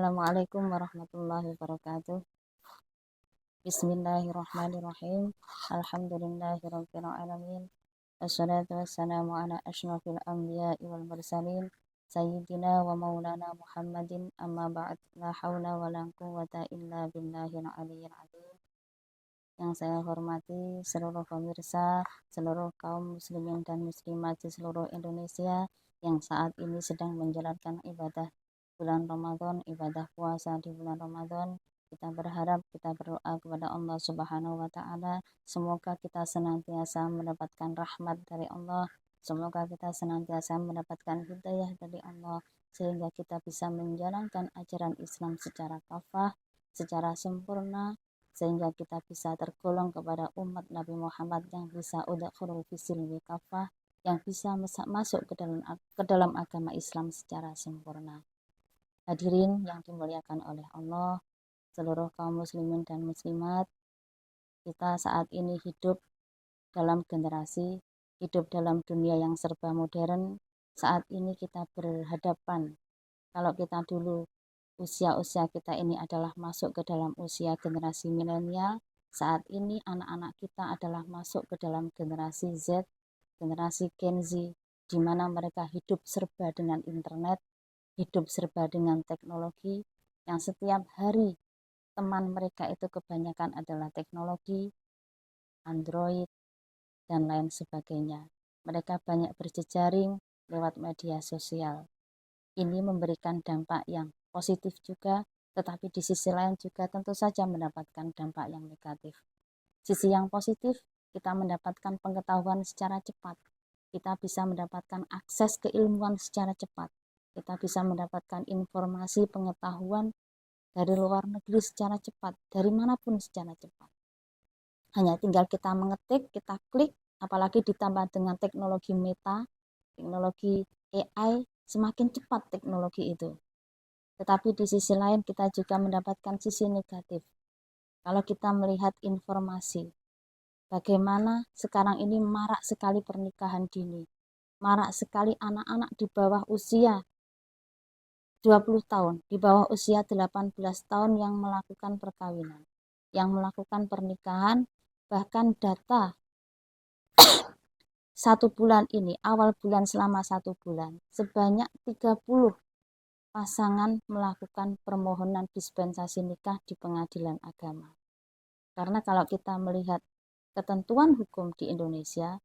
Assalamualaikum warahmatullahi wabarakatuh. Bismillahirrahmanirrahim. Alhamdulillahirabbil alamin. Wassalatu wassalamu ala asyrafil anbiya'i wal mursalin sayyidina wa maulana Muhammadin amma ba'd. La haula wala quwwata illa billahil aliyyil azim. Yang saya hormati seluruh pemirsa, seluruh kaum muslimin dan muslimat di seluruh Indonesia yang saat ini sedang menjalankan ibadah bulan Ramadan, ibadah puasa di bulan Ramadan. Kita berharap, kita berdoa kepada Allah Subhanahu wa taala, semoga kita senantiasa mendapatkan rahmat dari Allah, semoga kita senantiasa mendapatkan hidayah dari Allah sehingga kita bisa menjalankan ajaran Islam secara kafah, secara sempurna, sehingga kita bisa tergolong kepada umat Nabi Muhammad yang bisa udkhulul fisilmi kafah, yang bisa masuk ke dalam agama Islam secara sempurna. Hadirin yang dimuliakan oleh Allah, seluruh kaum muslimin dan muslimat, kita saat ini hidup dalam generasi, hidup dalam dunia yang serba modern. Saat ini kita berhadapan, kalau kita dulu usia-usia kita ini adalah masuk ke dalam usia generasi milenial, saat ini anak-anak kita adalah masuk ke dalam generasi Z, generasi Gen Z, di mana mereka hidup serba dengan internet, hidup serba dengan teknologi, yang setiap hari teman mereka itu kebanyakan adalah teknologi, Android, dan lain sebagainya. Mereka banyak berjejaring lewat media sosial. Ini memberikan dampak yang positif juga, tetapi di sisi lain juga tentu saja mendapatkan dampak yang negatif. Sisi yang positif, kita mendapatkan pengetahuan secara cepat. Kita bisa mendapatkan akses keilmuan secara cepat. Kita bisa mendapatkan informasi pengetahuan dari luar negeri secara cepat, dari manapun secara cepat. Hanya tinggal kita mengetik, kita klik, apalagi ditambah dengan teknologi meta, teknologi AI, semakin cepat teknologi itu. Tetapi di sisi lain kita juga mendapatkan sisi negatif. Kalau kita melihat informasi, bagaimana sekarang ini marak sekali pernikahan dini, marak sekali anak-anak di bawah usia 20 tahun, di bawah usia 18 tahun yang melakukan perkawinan, yang melakukan pernikahan, bahkan data 1 bulan ini, awal bulan selama 1 bulan, sebanyak 30 pasangan melakukan permohonan dispensasi nikah di pengadilan agama. Karena kalau kita melihat ketentuan hukum di Indonesia,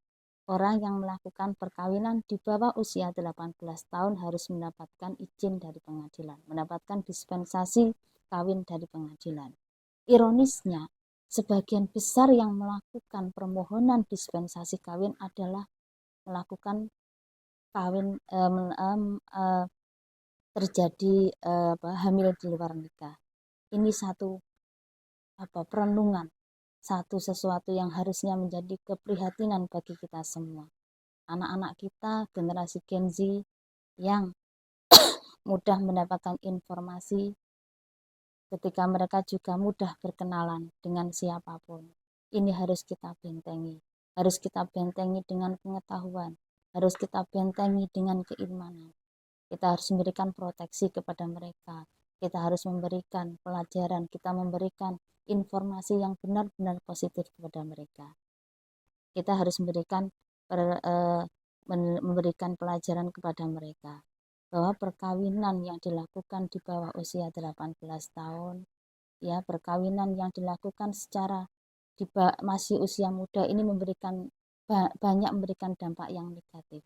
orang yang melakukan perkawinan di bawah usia 18 tahun harus mendapatkan izin dari pengadilan, mendapatkan dispensasi kawin dari pengadilan. Ironisnya, sebagian besar yang melakukan permohonan dispensasi kawin adalah melakukan kawin terjadi hamil di luar nikah. Ini satu perenungan, satu sesuatu yang harusnya menjadi keprihatinan bagi kita semua. Anak-anak kita, generasi Gen Z yang mudah mendapatkan informasi, ketika mereka juga mudah berkenalan dengan siapapun. Ini harus kita bentengi. Harus kita bentengi dengan pengetahuan. Harus kita bentengi dengan keimanan. Kita harus memberikan proteksi kepada mereka. Kita harus memberikan pelajaran. Kita memberikan informasi yang benar-benar positif kepada mereka. Kita harus memberikan pelajaran kepada mereka bahwa perkawinan yang dilakukan di bawah usia 18 tahun, ya, perkawinan yang dilakukan secara masih usia muda ini banyak memberikan dampak yang negatif.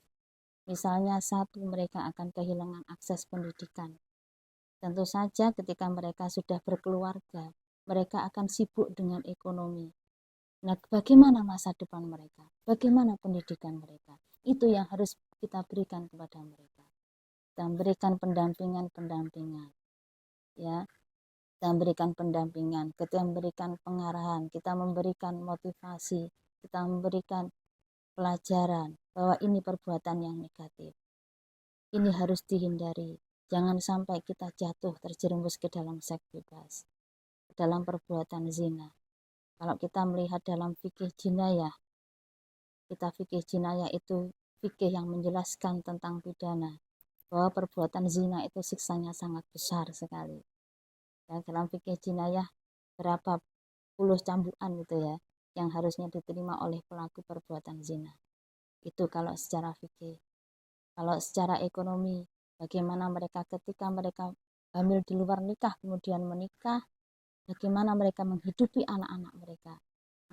Misalnya mereka akan kehilangan akses pendidikan. Tentu saja ketika mereka sudah berkeluarga, mereka akan sibuk dengan ekonomi. Nah, bagaimana masa depan mereka? Bagaimana pendidikan mereka? Itu yang harus kita berikan kepada mereka. Kita berikan pendampingan, ya. Kita memberikan pendampingan, kita memberikan pengarahan, kita memberikan motivasi, kita memberikan pelajaran bahwa ini perbuatan yang negatif. Ini harus dihindari. Jangan sampai kita jatuh terjerumus ke dalam seks bebas, dalam perbuatan zina. Kalau kita melihat dalam fikih jinayah, fikih jinayah itu fikih yang menjelaskan tentang pidana, bahwa perbuatan zina itu siksanya sangat besar sekali. Ya, dalam fikih jinayah berapa puluh cambukan gitu ya yang harusnya diterima oleh pelaku perbuatan zina. Itu kalau secara fikih. Kalau secara ekonomi, bagaimana mereka ketika mereka hamil di luar nikah kemudian menikah, bagaimana mereka menghidupi anak-anak mereka.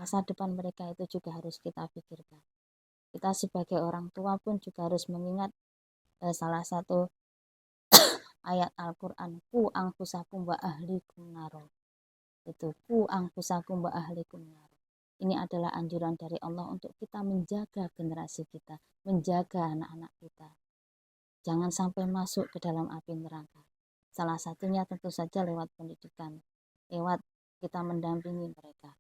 Masa depan mereka itu juga harus kita pikirkan. Kita sebagai orang tua pun juga harus mengingat salah satu ayat Al-Quran, ku angfusakum wa ahlikum naro. Itu ku angfusakum wa ahlikum naro. Ini adalah anjuran dari Allah untuk kita menjaga generasi kita, menjaga anak-anak kita. Jangan sampai masuk ke dalam api neraka. Salah satunya tentu saja lewat pendidikan, lewat kita mendampingi mereka.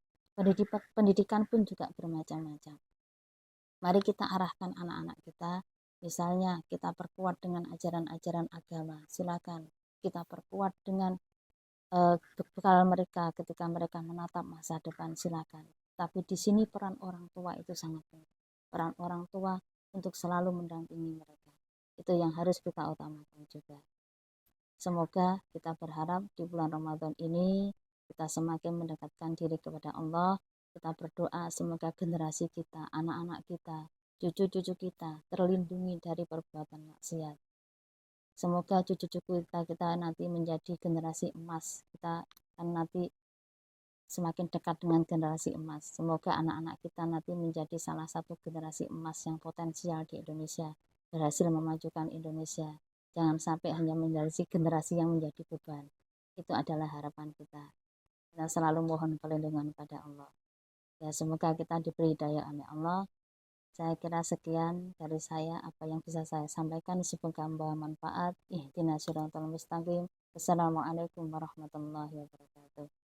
Pendidikan pun juga bermacam-macam. Mari kita arahkan anak-anak kita, misalnya kita perkuat dengan ajaran-ajaran agama. Silakan kita perkuat dengan bekal mereka ketika mereka menatap masa depan, silakan. Tapi di sini peran orang tua itu sangat penting. Peran orang tua untuk selalu mendampingi mereka. Itu yang harus kita utamakan juga. Semoga kita berharap di bulan Ramadan ini kita semakin mendekatkan diri kepada Allah. Kita berdoa semoga generasi kita, anak-anak kita, cucu-cucu kita terlindungi dari perbuatan maksiat. Semoga cucu-cucu kita nanti menjadi generasi emas. Kita akan nanti semakin dekat dengan generasi emas. Semoga anak-anak kita nanti menjadi salah satu generasi emas yang potensial di Indonesia, berhasil memajukan Indonesia. Jangan sampai hanya menjadi generasi yang menjadi beban. Itu adalah harapan kita. Kita selalu mohon perlindungan pada Allah. Ya, semoga kita diberi daya oleh Allah. Saya kira sekian dari saya apa yang bisa saya sampaikan. Semoga membawa manfaat. Ihdinas siratal mustaqim. Wassalamualaikum warahmatullahi wabarakatuh.